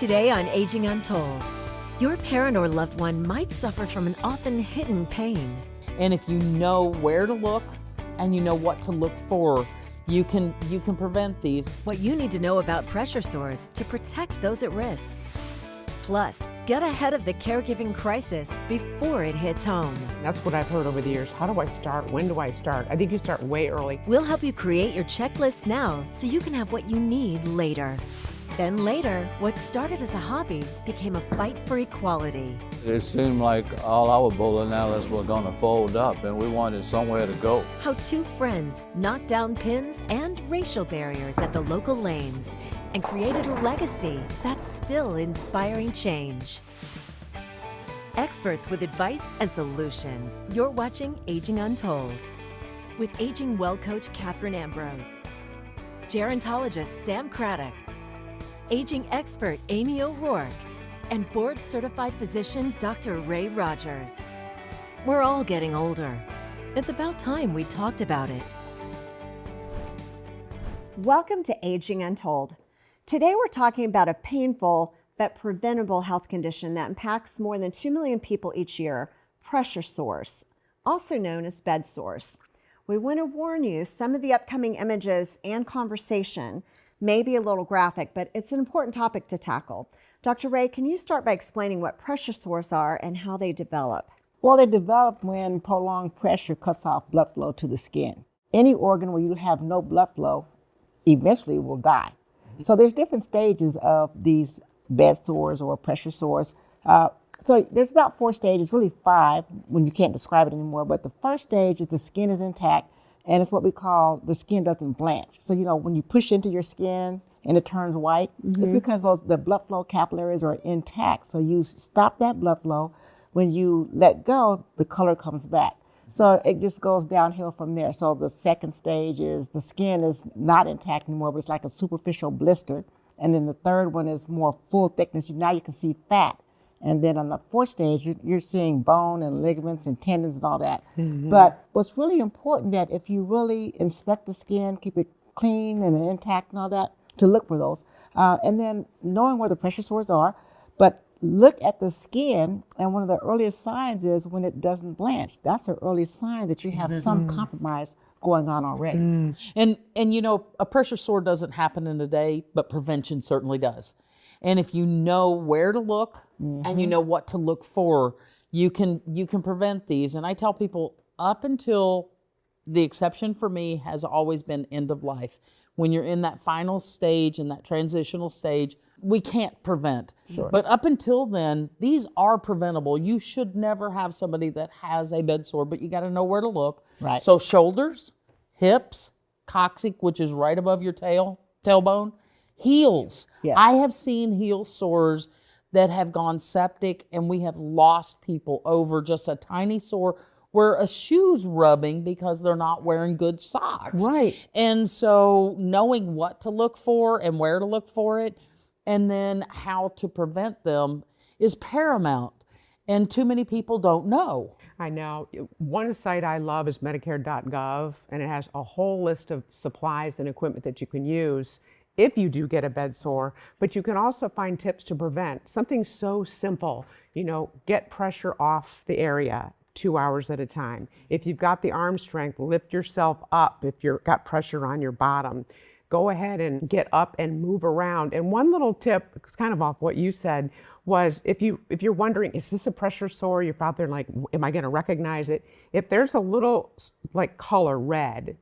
Today on Aging Untold, your parent or loved one might suffer from an often hidden pain. And if you know where to look and you know what to look for, you can prevent these. What you need to know about pressure sores to protect those at risk. Plus, get ahead of the caregiving crisis before it hits home. That's what I've heard over the years. How do I start? When do I start? I think you start way early. We'll help you create your checklist now so you can have what you need later. Then later, what started as a hobby became a fight for equality. It seemed like all our bowling alleys were going to fold up and we wanted somewhere to go. How two friends knocked down pins and racial barriers at the local lanes and created a legacy that's still inspiring change. Experts with advice and solutions. You're watching Aging Untold with Aging Well Coach Catherine Ambrose, gerontologist Sam Craddock, aging expert Amy O'Rourke, and board-certified physician Dr. Ray Rogers. We're all getting older. It's about time we talked about it. Welcome to Aging Untold. Today we're talking about a painful but preventable health condition that impacts more than 2 million people each year, pressure sores, also known as bed sores. We want to warn you, some of the upcoming images and conversation may be a little graphic, but it's an important topic to tackle. Dr. Ray, can you start by explaining what pressure sores are and how they develop? Well, they develop when prolonged pressure cuts off blood flow to the skin. Any organ where you have no blood flow eventually will die. So there's different stages of these bed sores or pressure sores. So there's about 4 stages, really 5 when you can't describe it anymore. But the first stage is the skin is intact, and it's what we call the skin doesn't blanch. So, when you push into your skin and it turns white, it's because the blood flow capillaries are intact. So you stop that blood flow. When you let go, the color comes back. So it just goes downhill from there. So the second stage is the skin is not intact anymore, but it's like a superficial blister. And then the third one is more full thickness. Now you can see fat. And then on the 4th stage, you're seeing bone and ligaments and tendons and all that. But what's really important that if you really inspect the skin, keep it clean and intact and all that, to look for those. And then knowing where the pressure sores are, but look at the skin, and one of the earliest signs is when it doesn't blanch. That's an early sign that you have some compromise going on already. And a pressure sore doesn't happen in a day, but prevention certainly does. And if you know where to look and you know what to look for, you can prevent these. And I tell people, up until the exception for me has always been end of life. When you're in that final stage, in that transitional stage, we can't prevent. Sure. But up until then, these are preventable. You should never have somebody that has a bed sore, but you got to know where to look. Right. So shoulders, hips, coccyx, which is right above your tailbone, heels. Yeah. I have seen heel sores that have gone septic, and we have lost people over just a tiny sore where a shoe's rubbing because they're not wearing good socks. Right. And so knowing what to look for and where to look for it, and then how to prevent them is paramount. And too many people don't know. I know. One site I love is Medicare.gov, and it has a whole list of supplies and equipment that you can use if you do get a bed sore, but you can also find tips to prevent. Something so simple, get pressure off the area 2 hours at a time. If you've got the arm strength, lift yourself up. If you've got pressure on your bottom, go ahead and get up and move around. And one little tip, it's kind of off what you said, was if you're wondering, is this a pressure sore? You're out there like, am I going to recognize it? If there's a little like color red,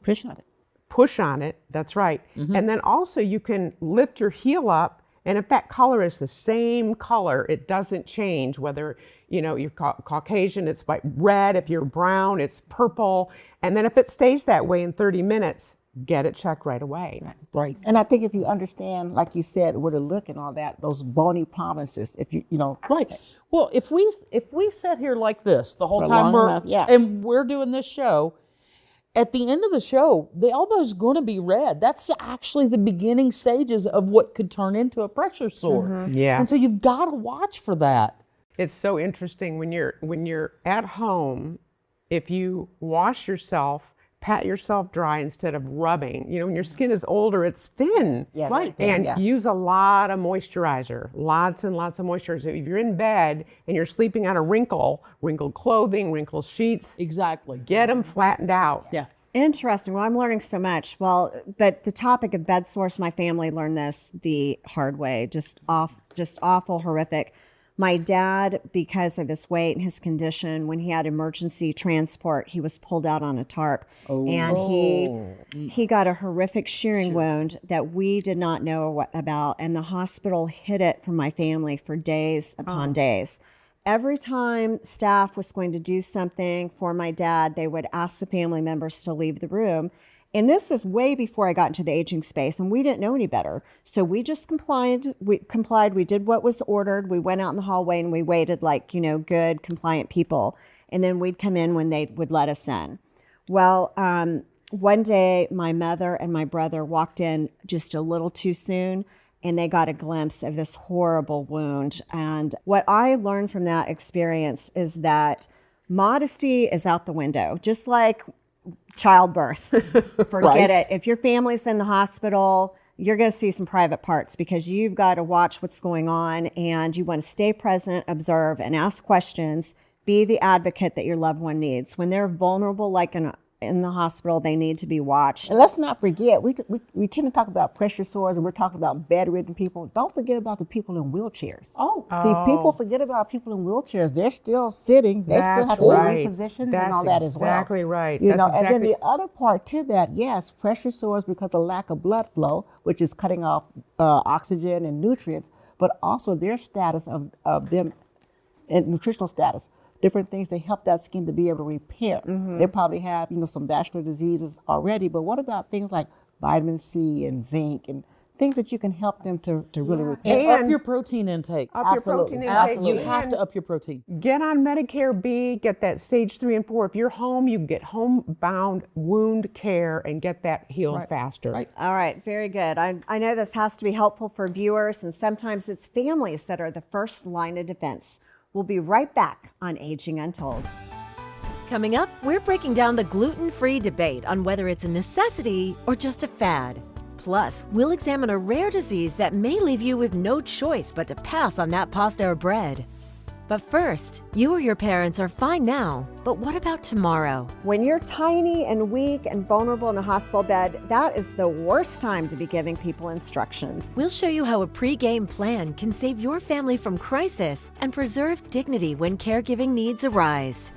Push on it. Push on it, that's right. And then also you can lift your heel up, and if that color is the same color, it doesn't change. Whether you're Caucasian, it's like red. If you're brown, it's purple. And then if it stays that way in 30 minutes, get it checked right away. Right. And I think if you understand, like you said, where to look and all that, those bony prominences, if you know. Right. Well, if we sit here like this the whole For time long enough, and we're doing this show, at the end of the show, the elbow's going to be red. That's actually the beginning stages of what could turn into a pressure sore. Yeah. And so you've got to watch for that. It's so interesting when you're at home, if you wash yourself, pat yourself dry instead of rubbing. You know, when your skin is older, it's thin. Yeah, Right. very thin, And yeah. use a lot of moisturizer, lots and lots of moisturizer. If you're in bed and you're sleeping on a wrinkled clothing, wrinkled sheets, Exactly. get them flattened out. Yeah. Interesting. Well, I'm learning so much. Well, but the topic of bed sores, my family learned this the hard way. Just awful, horrific. My dad, because of his weight and his condition, when he had emergency transport, he was pulled out on a tarp, and he got a horrific shearing wound that we did not know about, and the hospital hid it from my family for days upon days. Every time staff was going to do something for my dad, they would ask the family members to leave the room. And this is way before I got into the aging space, and we didn't know any better. So we just complied. We did what was ordered. We went out in the hallway and we waited like, good, compliant people. And then we'd come in when they would let us in. Well, one day my mother and my brother walked in just a little too soon, and they got a glimpse of this horrible wound. And what I learned from that experience is that modesty is out the window, just like childbirth. Forget it. If your family's in the hospital, you're going to see some private parts because you've got to watch what's going on, and you want to stay present, observe, and ask questions. Be the advocate that your loved one needs. When they're vulnerable, like in the hospital, they need to be watched. And let's not forget, we tend to talk about pressure sores, and we're talking about bedridden people. Don't forget about the people in wheelchairs. See, people forget about people in wheelchairs. They're still sitting. They still have to be repositioned and all that as well. That's exactly right. And then the other part to that, yes, pressure sores because of lack of blood flow, which is cutting off oxygen and nutrients, but also their status of them and nutritional status. Different things they help that skin to be able to repair. They probably have, some vascular diseases already, but what about things like vitamin C and zinc and things that you can help them to really repair? And up your protein intake. Up your protein intake. You have to up your protein. Get on Medicare B, get that stage 3 and 4. If you're home, you can get homebound wound care and get that healed faster. Right. All right, very good. I know this has to be helpful for viewers, and sometimes it's families that are the first line of defense. We'll be right back on Aging Untold. Coming up, we're breaking down the gluten-free debate on whether it's a necessity or just a fad. Plus, we'll examine a rare disease that may leave you with no choice but to pass on that pasta or bread. But first, you or your parents are fine now, but what about tomorrow? When you're tiny and weak and vulnerable in a hospital bed, that is the worst time to be giving people instructions. We'll show you how a pre-game plan can save your family from crisis and preserve dignity when caregiving needs arise.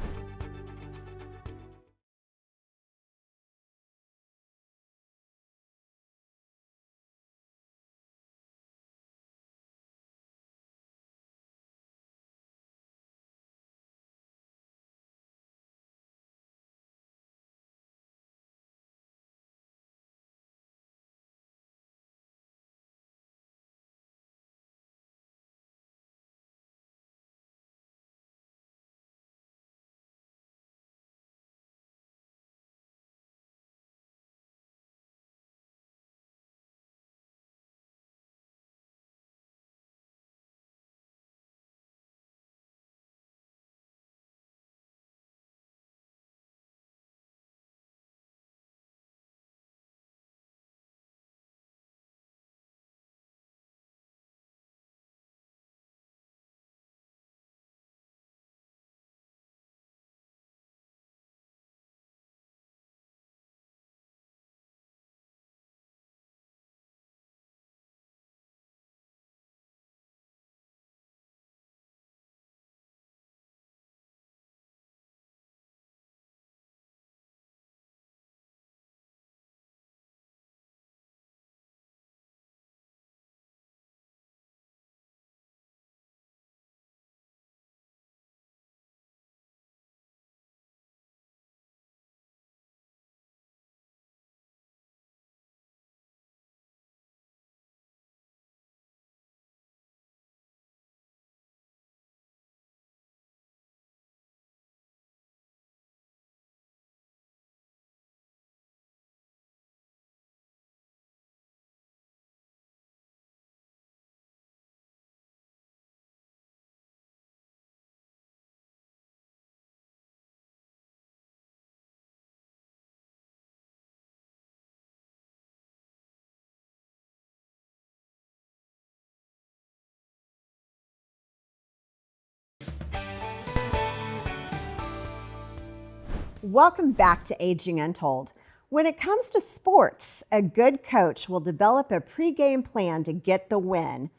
Welcome back to Aging Untold. When it comes to sports, a good coach will develop a pregame plan to get the win.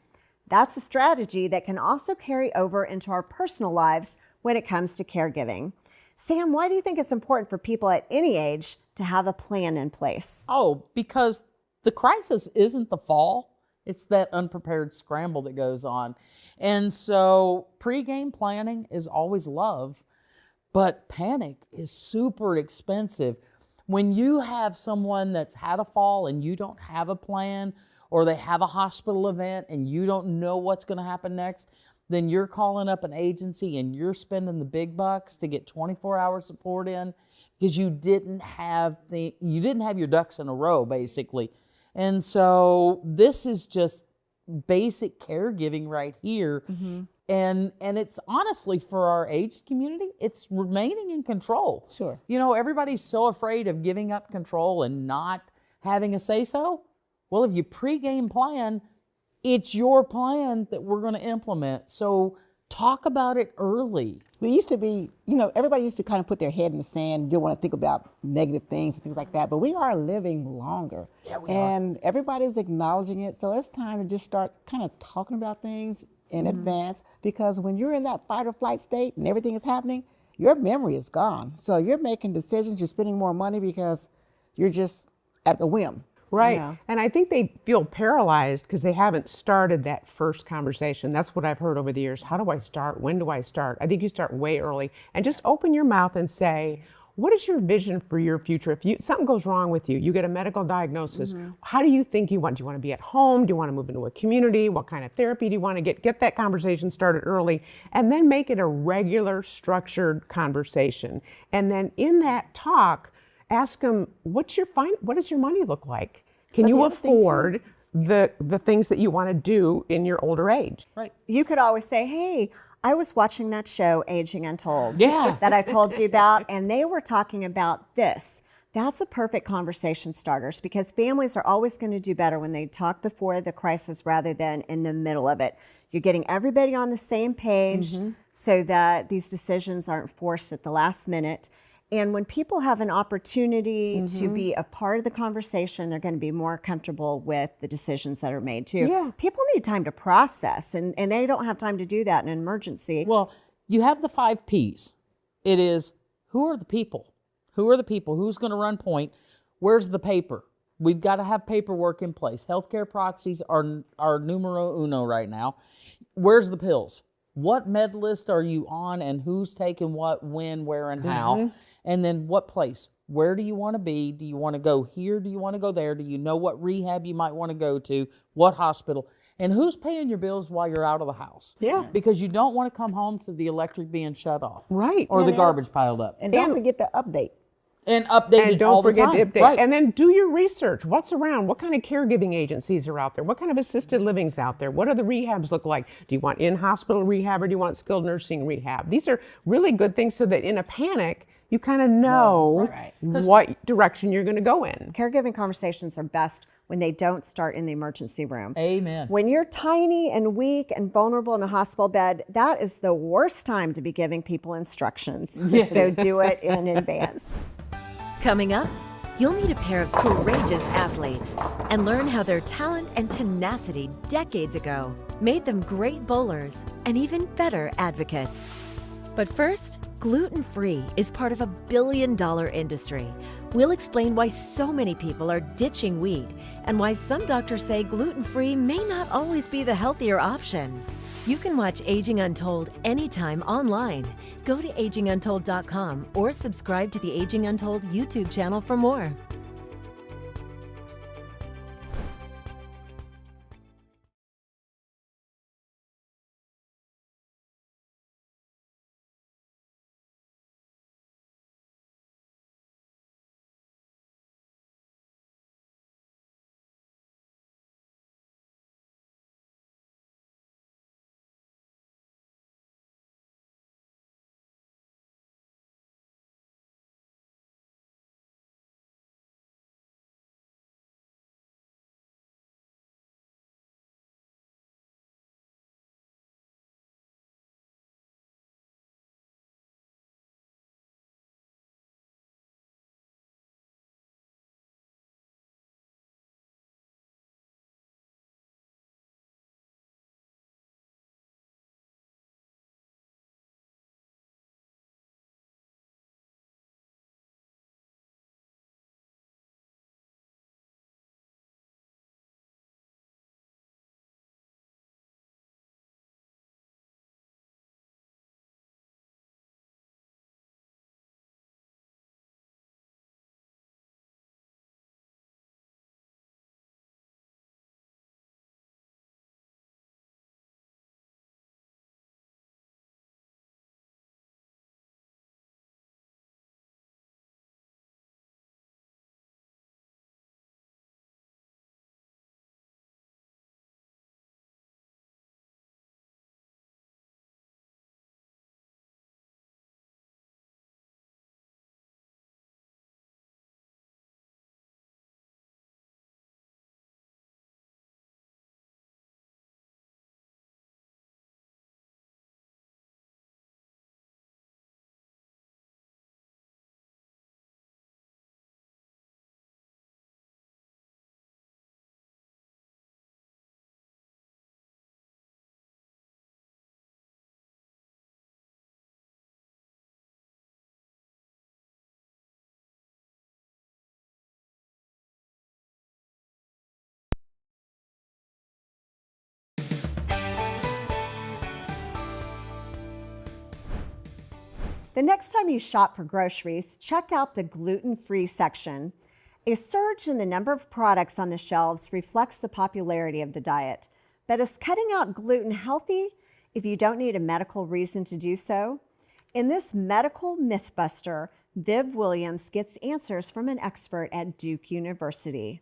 That's a strategy that can also carry over into our personal lives when it comes to caregiving. Sam, why do you think it's important for people at any age to have a plan in place? Oh, because the crisis isn't the fall. It's that unprepared scramble that goes on. And so pregame planning is always love, but panic is super expensive. When you have someone that's had a fall and you don't have a plan, or they have a hospital event and you don't know what's going to happen next, then you're calling up an agency and you're spending the big bucks to get 24-hour support in because you didn't have your ducks in a row, basically. And so this is just basic caregiving right here. And it's honestly, for our aged community, it's remaining in control. Sure. You know, everybody's so afraid of giving up control and not having a say-so. Well, if you pregame plan, it's your plan that we're going to implement. So talk about it early. We used to be, everybody used to kind of put their head in the sand, didn't want to think about negative things and things like that. But we are living longer. Yeah, we and everybody's acknowledging it. So it's time to just start kind of talking about things in advance, because when you're in that fight or flight state and everything is happening, your memory is gone. So you're making decisions, you're spending more money because you're just at the whim. Right. Yeah. And I think they feel paralyzed because they haven't started that first conversation. That's what I've heard over the years. How do I start? When do I start? I think you start way early and just open your mouth and say, what is your vision for your future? If something goes wrong with you, you get a medical diagnosis, how do you think you want? Do you want to be at home? Do you want to move into a community? What kind of therapy do you want to get? Get that conversation started early, and then make it a regular, structured conversation. And then in that talk, ask them, what does your money look like? Can you afford the things that you want to do in your older age? Right. You could always say, hey, I was watching that show, Aging Untold, Yeah. that I told you about, and they were talking about this. That's a perfect conversation starters, because families are always going to do better when they talk before the crisis rather than in the middle of it. You're getting everybody on the same page so that these decisions aren't forced at the last minute. And when people have an opportunity to be a part of the conversation, they're going to be more comfortable with the decisions that are made too. Yeah. People need time to process, and they don't have time to do that in an emergency. Well, you have the 5 Ps. It is, who are the people? Who are the people? Who's going to run point? Where's the paper? We've got to have paperwork in place. Healthcare proxies are numero uno right now. Where's the pills? What med list are you on, and who's taking what, when, where, and how? And then what place? Where do you want to be? Do you want to go here? Do you want to go there? Do you know what rehab you might want to go to? What hospital? And who's paying your bills while you're out of the house? Yeah. Because you don't want to come home to the electric being shut off. Right. Or the garbage piled up. And don't forget the update. And update And it all don't forget the to time. update. Right. And then do your research. What's around? What kind of caregiving agencies are out there? What kind of assisted living's out there? What do the rehabs look like? Do you want in-hospital rehab, or do you want skilled nursing rehab? These are really good things so that in a panic, you kind of know what direction you're going to go in. Caregiving conversations are best when they don't start in the emergency room. Amen. When you're tiny and weak and vulnerable in a hospital bed, that is the worst time to be giving people instructions. So do it in advance. Coming up, you'll meet a pair of courageous athletes and learn how their talent and tenacity decades ago made them great bowlers and even better advocates. But first, gluten-free is part of a billion-dollar industry. We'll explain why so many people are ditching wheat and why some doctors say gluten-free may not always be the healthier option. You can watch Aging Untold anytime online. Go to aginguntold.com or subscribe to the Aging Untold YouTube channel for more. The next time you shop for groceries, check out the gluten-free section. A surge in the number of products on the shelves reflects the popularity of the diet. But is cutting out gluten healthy if you don't need a medical reason to do so? In this medical mythbuster, Viv Williams gets answers from an expert at Duke University.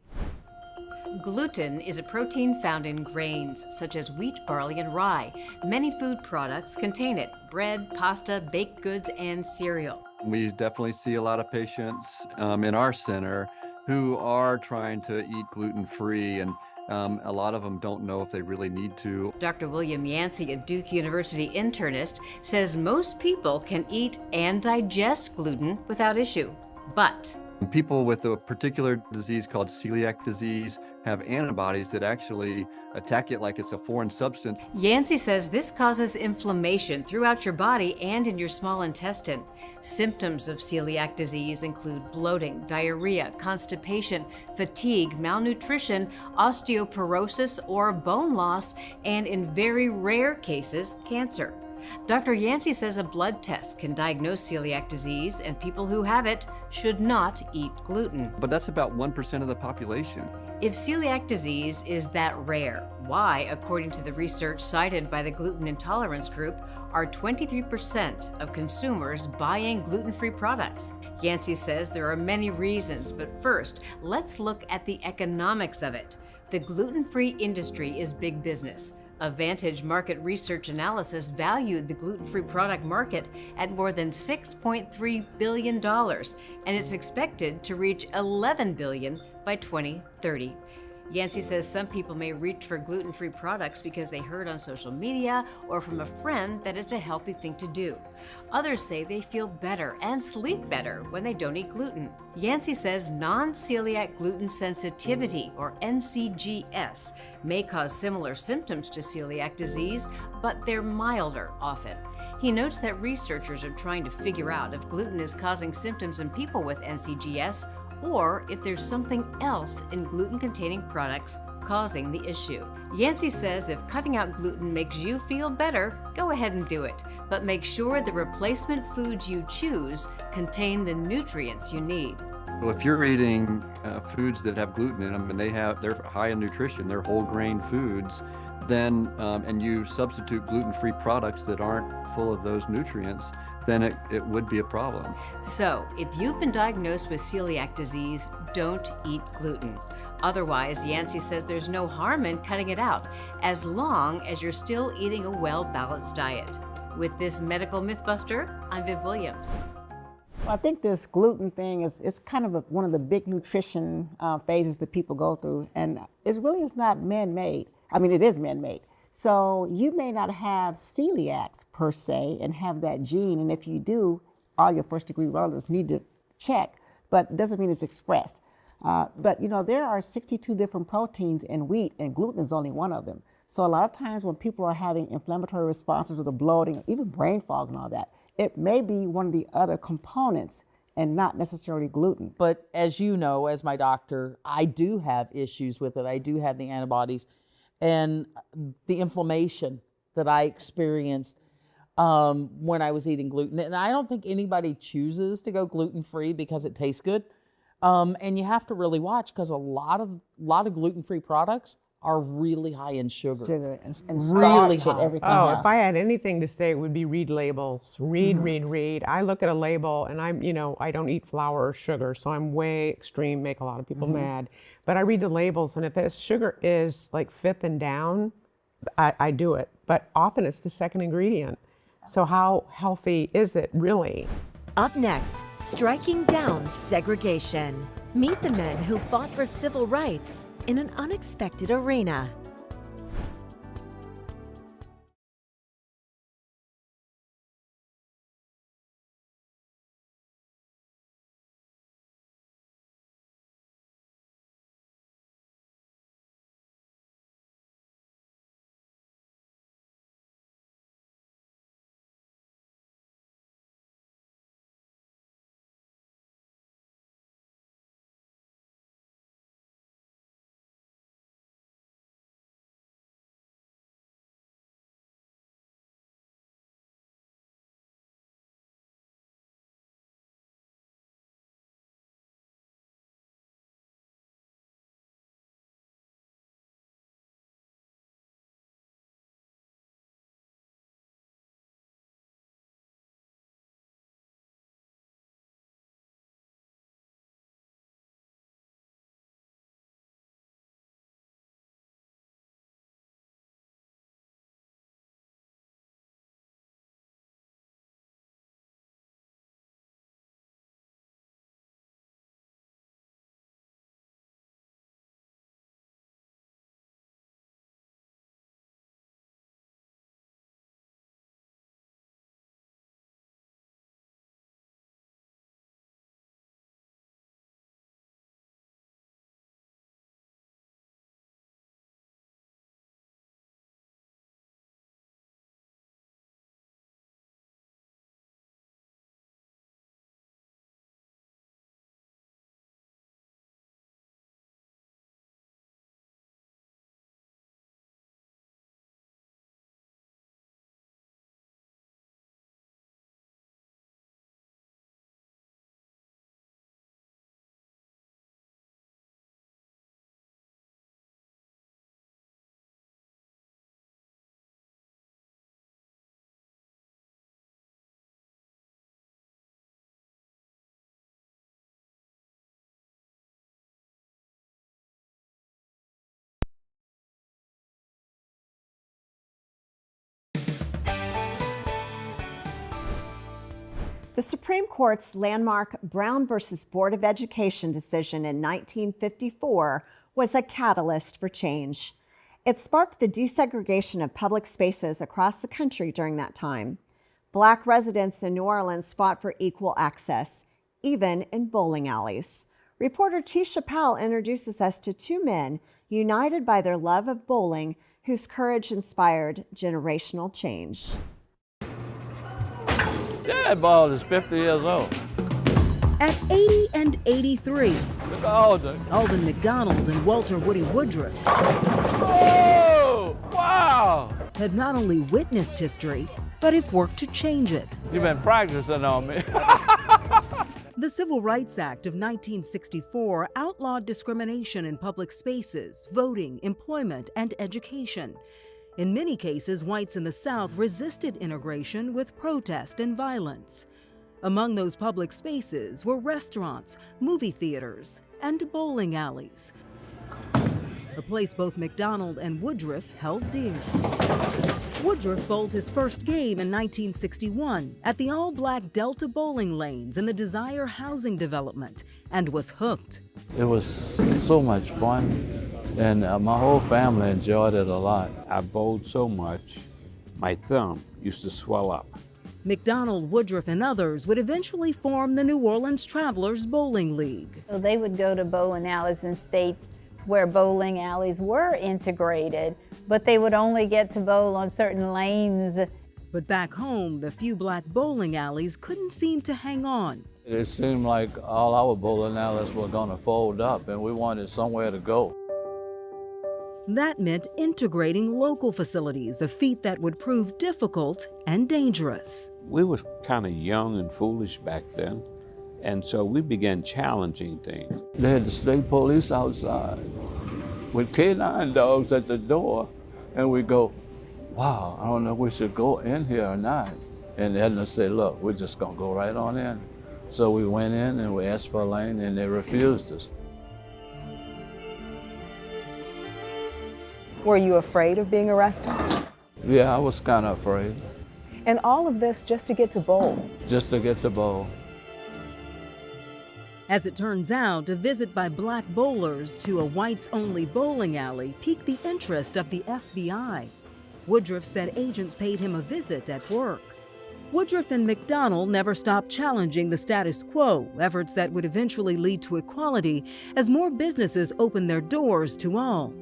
Gluten is a protein found in grains, such as wheat, barley, and rye. Many food products contain it: bread, pasta, baked goods, and cereal. We definitely see a lot of patients in our center who are trying to eat gluten-free, and a lot of them don't know if they really need to. Dr. William Yancey, a Duke University internist, says most people can eat and digest gluten without issue. But people with a particular disease called celiac disease have antibodies that actually attack it like it's a foreign substance. Yancey says this causes inflammation throughout your body and in your small intestine. Symptoms of celiac disease include bloating, diarrhea, constipation, fatigue, malnutrition, osteoporosis or bone loss, and in very rare cases, cancer. Dr. Yancey says a blood test can diagnose celiac disease, and people who have it should not eat gluten. But that's about 1% of the population. If celiac disease is that rare, why, according to the research cited by the Gluten Intolerance Group, are 23% of consumers buying gluten-free products? Yancey says there are many reasons, but first, let's look at the economics of it. The gluten-free industry is big business. A Vantage market research analysis valued the gluten-free product market at more than $6.3 billion, and it's expected to reach $11 billion by 2030. Yancey says some people may reach for gluten-free products because they heard on social media or from a friend that it's a healthy thing to do. Others say they feel better and sleep better when they don't eat gluten. Yancey says non-celiac gluten sensitivity, or NCGS, may cause similar symptoms to celiac disease, but they're milder often. He notes that researchers are trying to figure out if gluten is causing symptoms in people with NCGS or if there's something else in gluten-containing products causing the issue. Yancey says if cutting out gluten makes you feel better, go ahead and do it. But make sure the replacement foods you choose contain the nutrients you need. Well, if you're eating foods that have gluten in them and they're high in nutrition, they're whole grain foods, then and you substitute gluten-free products that aren't full of those nutrients, then it would be a problem. So, if you've been diagnosed with celiac disease, don't eat gluten. Otherwise, Yancey says there's no harm in cutting it out, as long as you're still eating a well-balanced diet. With this medical mythbuster, I'm Viv Williams. Well, I think this gluten thing is kind of one of the big nutrition phases that people go through, and it really is not man-made. I mean, it is man-made. So you may not have celiacs per se and have that gene, and if you do, all your first-degree relatives need to check, but it doesn't mean it's expressed. But you know, there are 62 different proteins in wheat, and gluten is only one of them. So a lot of times when people are having inflammatory responses or the bloating, even brain fog and all that, it may be one of the other components and not necessarily gluten. But as you know, as my doctor, I do have issues with it. I do have the antibodies and the inflammation that I experienced when I was eating gluten. And I don't think anybody chooses to go gluten-free because it tastes good. And you have to really watch, because a lot of gluten-free products are really high in sugar. Sugar and Really starch and high. everything Oh, else. if I had anything to say, it would be read labels. Read. I look at a label and I don't eat flour or sugar, so I'm way extreme, make a lot of people mad. But I read the labels, and if the sugar is like fifth and down, I do it. But often it's the second ingredient. So how healthy is it really? Up next, striking down segregation. Meet the men who fought for civil rights in an unexpected arena. The Supreme Court's landmark Brown versus Board of Education decision in 1954 was a catalyst for change. It sparked the desegregation of public spaces across the country during that time. Black residents in New Orleans fought for equal access, even in bowling alleys. Reporter Tisha Powell introduces us to two men united by their love of bowling, whose courage inspired generational change. That ball is 50 years old. At 80 and 83, Look at Alden. Alden McDonald and Walter Woody Woodruff Oh, wow. had not only witnessed history, but have worked to change it. You've been practicing on me. The Civil Rights Act of 1964 outlawed discrimination in public spaces, voting, employment, and education. In many cases, whites in the South resisted integration with protest and violence. Among those public spaces were restaurants, movie theaters, and bowling alleys, a place both McDonald and Woodruff held dear. Woodruff bowled his first game in 1961 at the all-black Delta bowling lanes in the Desire housing development and was hooked. It was so much fun, and my whole family enjoyed it a lot. I bowled so much, my thumb used to swell up. McDonald, Woodruff, and others would eventually form the New Orleans Travelers Bowling League. So they would go to bowling alleys in states where bowling alleys were integrated, but they would only get to bowl on certain lanes. But back home, the few black bowling alleys couldn't seem to hang on. It seemed like all our bowling alleys were going to fold up, and we wanted somewhere to go. That meant integrating local facilities, a feat that would prove difficult and dangerous. We were kind of young and foolish back then, and so we began challenging things. They had the state police outside with canine dogs at the door, and we go, wow, I don't know if we should go in here or not. And Edna said, look, we're just gonna go right on in. So we went in and we asked for a lane, and they refused us. Were you afraid of being arrested? Yeah, I was kind of afraid, And all of this just to get to bowl. just to get the bowl. As it turns out, a visit by black bowlers to a whites-only bowling alley piqued the interest of the FBI. Woodruff said agents paid him a visit at work. Woodruff and McDonald never stopped challenging the status quo, efforts that would eventually lead to equality as more businesses opened their doors to all.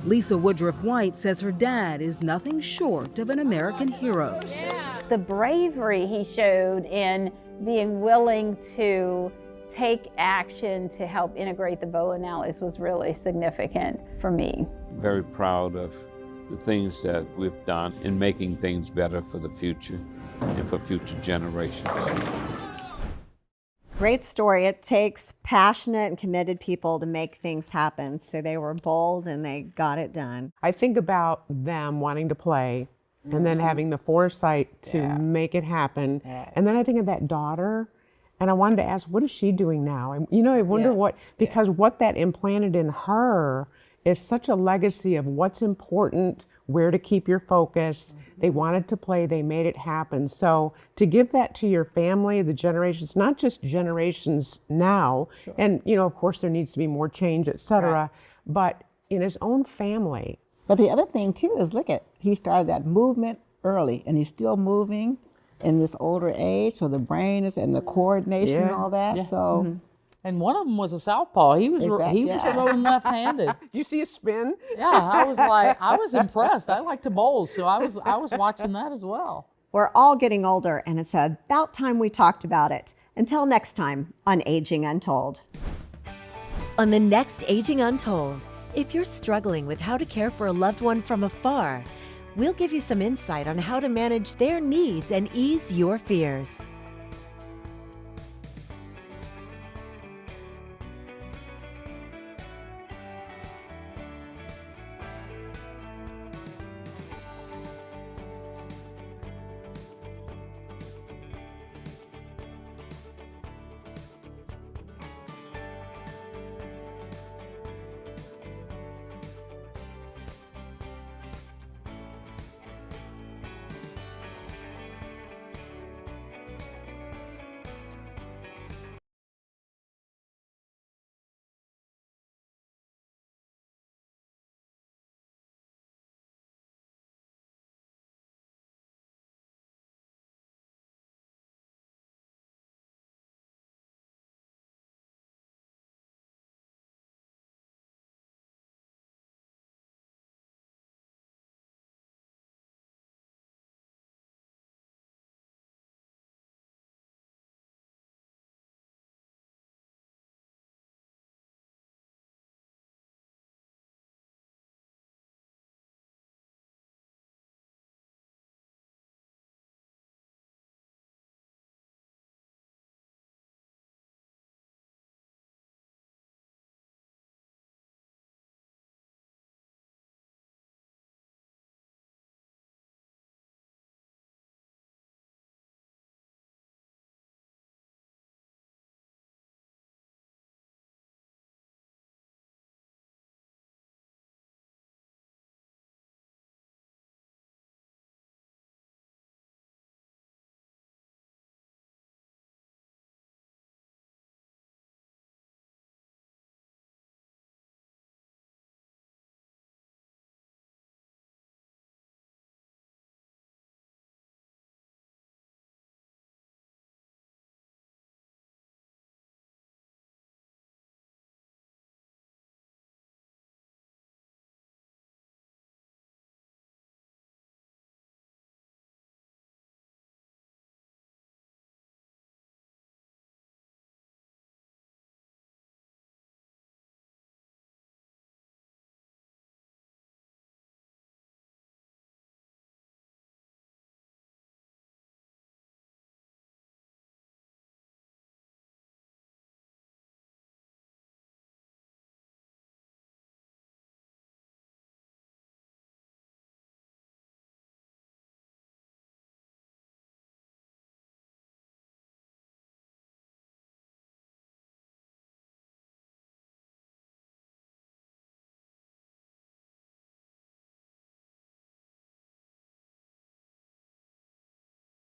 Lisa Woodruff White says her dad is nothing short of an American hero. The bravery he showed in being willing to take action to help integrate the bowling alleys was really significant for me. Very proud of the things that we've done in making things better for the future and for future generations. Great story. It takes passionate and committed people to make things happen. So they were bold and they got it done. I think about them wanting to play and then having the foresight to make it happen. And then I think of that daughter, and I wanted to ask, what is she doing now? And, you know, I wonder what, because what that implanted in her is such a legacy of what's important, where to keep your focus. They wanted to play, they made it happen. So to give that to your family, the generations, not just generations now, and, you know, of course there needs to be more change, et cetera, but in his own family. But the other thing too is, look at, he started that movement early and he's still moving in this older age, so the brain is and the coordination and all that. So And one of them was a southpaw. He was throwing left-handed. You see a spin? Yeah, I was impressed. I like to bowl, so I was watching that as well. We're all getting older, and it's about time we talked about it. Until next time on Aging Untold. On the next Aging Untold, if you're struggling with how to care for a loved one from afar, we'll give you some insight on how to manage their needs and ease your fears.